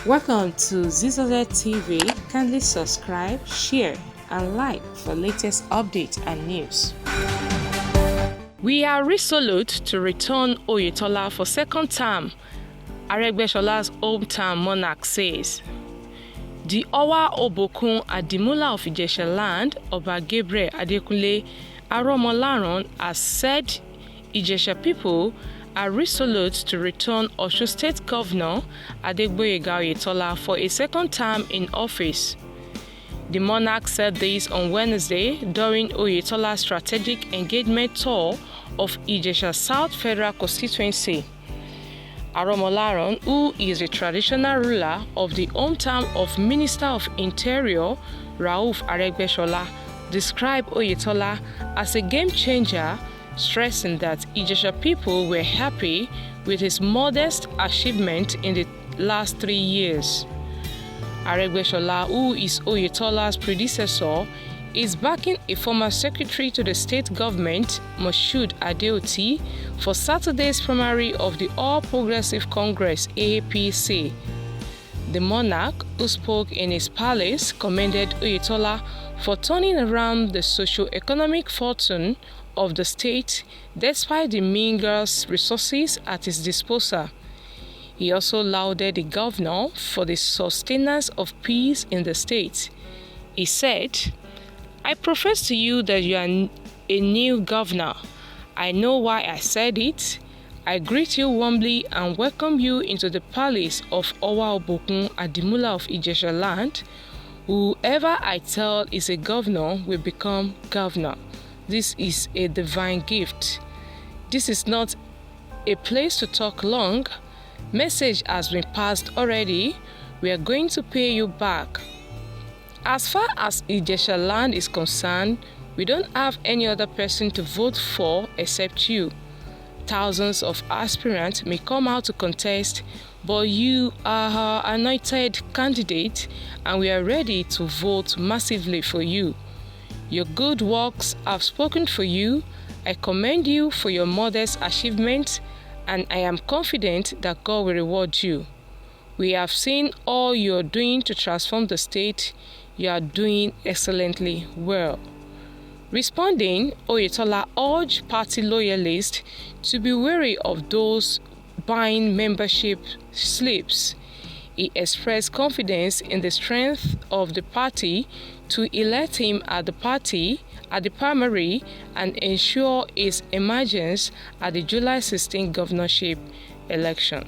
Welcome to Zisodel TV. Kindly subscribe, share, and like for latest updates and news. We are resolute to return Oyetola for second term, Adegboyega's hometown monarch says. The Owa Obokun Adimula of Ijesa land, Oba Gabriel Adekunle Aromolaron, has said Ijesa people are resolute to return Osun State Governor Adegboyega Oyetola for a second term in office. The monarch said this on Wednesday during Oyetola's strategic engagement tour of Ijesa South Federal Constituency. Aromolaron, who is a traditional ruler of the hometown of Minister of Interior Rauf Adegboyega, described Oyetola as a game changer, stressing that Ijesa people were happy with his modest achievement in the last 3 years. Adegboyega, who is Oyetola's predecessor, is backing a former secretary to the state government, Moshood Adeoti, for Saturday's primary of the All Progressive Congress (APC). The monarch, who spoke in his palace, commended Oyetola for turning around the socio-economic fortune of the state despite the meager resources at his disposal. He also lauded the governor for the sustenance of peace in the state. He said, "I profess to you that you are a new governor. I know why I said it. I greet you warmly and welcome you into the palace of Owa Obokun Adimula of Ijesa land. Whoever I tell is a governor will become governor. This is a divine gift. This is not a place to talk long. Message has been passed already. We are going to pay you back. As far as Ijesa land is concerned, we don't have any other person to vote for except you. Thousands of aspirants may come out to contest, but you are our anointed candidate and we are ready to vote massively for you. Your good works have spoken for you. I commend you for your modest achievements and I am confident that God will reward you. We have seen all you are doing to transform the state. You are doing excellently well." Responding, Oyetola urged party loyalists to be wary of those buying membership slips. He expressed confidence in the strength of the party to elect him at the primary and ensure his emergence at the July 16 governorship election.